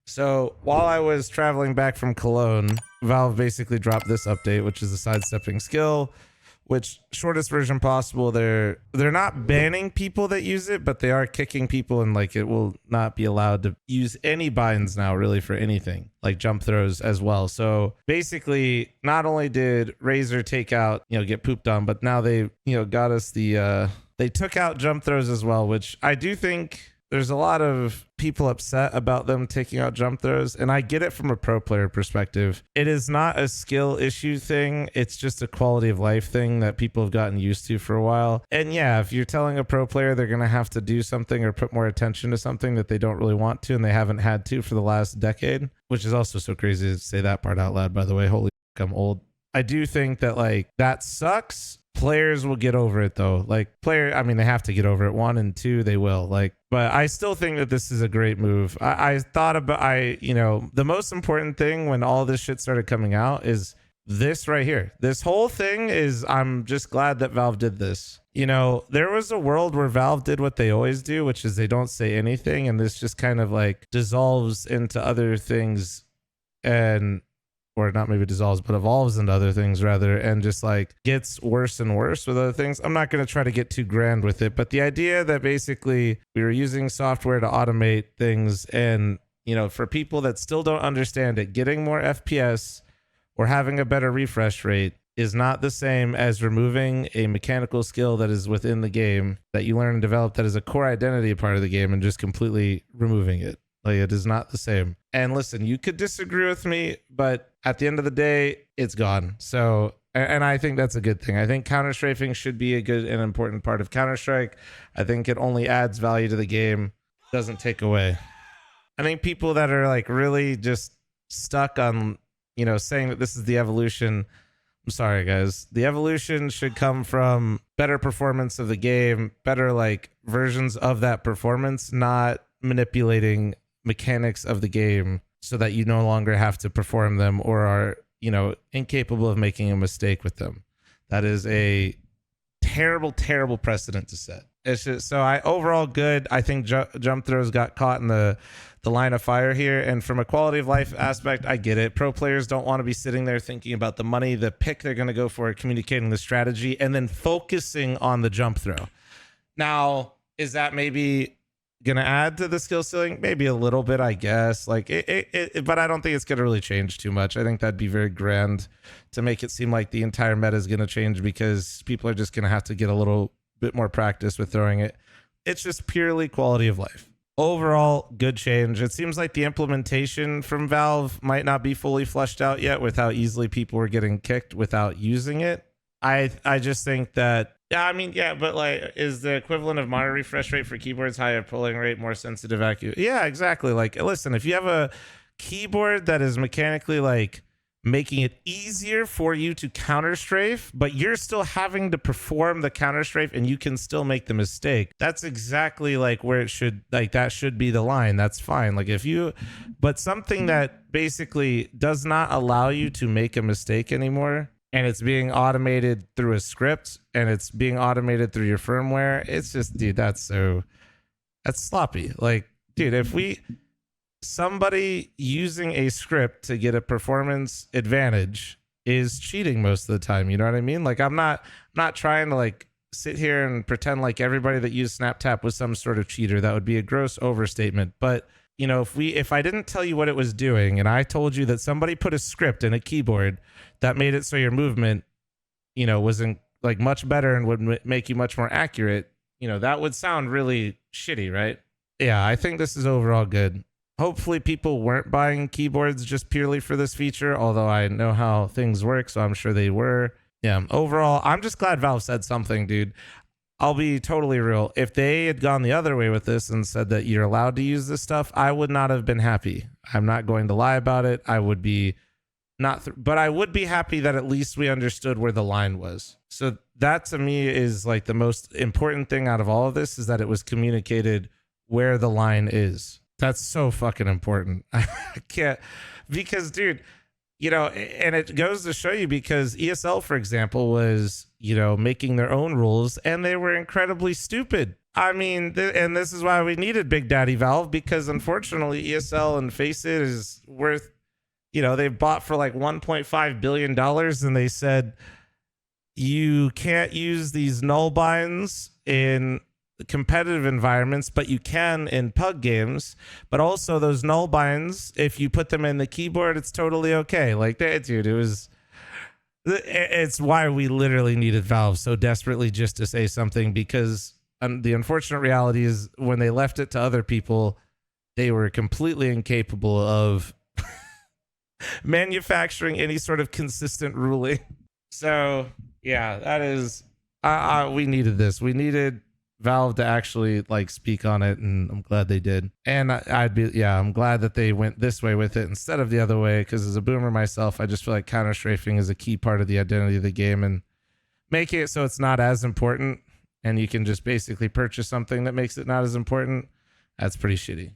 So while I was traveling back from Cologne, Valve basically dropped this update, which is a sidestepping skill, which shortest version possible. They're not banning people that use it, but they are kicking people, and like it will not be allowed to use any binds now really for anything like jump throws as well. So basically not only did Razor take out, get pooped on, but now they, got us they took out jump throws as well, which I do think there's a lot of people upset about them taking out jump throws, and I get it from a pro player perspective. It is not a skill issue thing. It's just a quality of life thing that people have gotten used to for a while. And yeah, if you're telling a pro player they're going to have to do something or put more attention to something that they don't really want to and they haven't had to for the last decade, which is also so crazy to say that part out loud, by the way. Holy I'm old. I do think that like that sucks. Players will get over it though. Like they have to get over it. 1 and 2, they will. But I still think that this is a great move. I thought about, the most important thing when all this shit started coming out is this right here. This whole thing is, I'm just glad that Valve did this. There was a world where Valve did what they always do, which is they don't say anything. And this just kind of like dissolves into other things or not maybe dissolves, but evolves into other things rather, and just like gets worse and worse with other things. I'm not going to try to get too grand with it, but the idea that basically we were using software to automate things, and for people that still don't understand it, getting more FPS or having a better refresh rate is not the same as removing a mechanical skill that is within the game that you learn and develop that is a core identity part of the game and just completely removing it. Like, it is not the same. And listen, you could disagree with me, but at the end of the day, it's gone. So, and I think that's a good thing. I think counter strafing should be a good and important part of Counter-Strike. I think it only adds value to the game, doesn't take away. I think people that are like really just stuck on, saying that this is the evolution. I'm sorry, guys. The evolution should come from better performance of the game, better like versions of that performance, not manipulating mechanics of the game so that you no longer have to perform them or are, incapable of making a mistake with them. That is a terrible, terrible precedent to set. It's just, so overall good. I think jump throws got caught in the line of fire here. And from a quality of life aspect, I get it. Pro players don't want to be sitting there thinking about the money, the pick they're going to go for, communicating the strategy, and then focusing on the jump throw. Now, is that maybe gonna add to the skill ceiling? Maybe a little bit, I guess. Like but I don't think it's gonna really change too much. I think that'd be very grand to make it seem like the entire meta is gonna change because people are just gonna have to get a little bit more practice with throwing it. It's just purely quality of life. Overall, good change. It seems like the implementation from Valve might not be fully fleshed out yet with how easily people are getting kicked without using it. I just think that, but like, is the equivalent of monitor refresh rate for keyboards higher polling rate, more sensitive, accurate? Yeah, exactly. Like, listen, if you have a keyboard that is mechanically like making it easier for you to counter strafe, but you're still having to perform the counter strafe and you can still make the mistake, that's exactly like where it should, like that should be the line. That's fine. Like but something that basically does not allow you to make a mistake anymore, and it's being automated through a script and it's being automated through your firmware, it's just, dude, that's sloppy. Like, dude, somebody using a script to get a performance advantage is cheating most of the time. You know what I mean? Like, I'm not trying to like sit here and pretend like everybody that used SnapTap was some sort of cheater. That would be a gross overstatement. But if I didn't tell you what it was doing and I told you that somebody put a script in a keyboard that made it so your movement, wasn't like much better and would make you much more accurate, that would sound really shitty, right? Yeah, I think this is overall good. Hopefully people weren't buying keyboards just purely for this feature, although I know how things work, so I'm sure they were. Yeah, overall, I'm just glad Valve said something, dude. I'll be totally real. If they had gone the other way with this and said that you're allowed to use this stuff, I would not have been happy. I'm not going to lie about it. I would be but I would be happy that at least we understood where the line was. So that to me is like the most important thing out of all of this, is that it was communicated where the line is. That's so fucking important. I can't, because dude, and it goes to show you, because ESL, for example, was, making their own rules and they were incredibly stupid. I mean, and this is why we needed Big Daddy Valve, because unfortunately ESL and Faceit is worth, they bought for like $1.5 billion, and they said you can't use these null binds in competitive environments, but you can in pug games. But also those null binds, if you put them in the keyboard, it's totally okay. Like that, dude, it's why we literally needed Valve so desperately just to say something, because the unfortunate reality is when they left it to other people, they were completely incapable of manufacturing any sort of consistent ruling. So yeah, that is, we needed this. We needed Valve to actually like speak on it, and I'm glad they did. And I'm glad that they went this way with it instead of the other way, because as a boomer myself, I just feel like counter strafing is a key part of the identity of the game, and making it so it's not as important and you can just basically purchase something that makes it not as important, that's pretty shitty.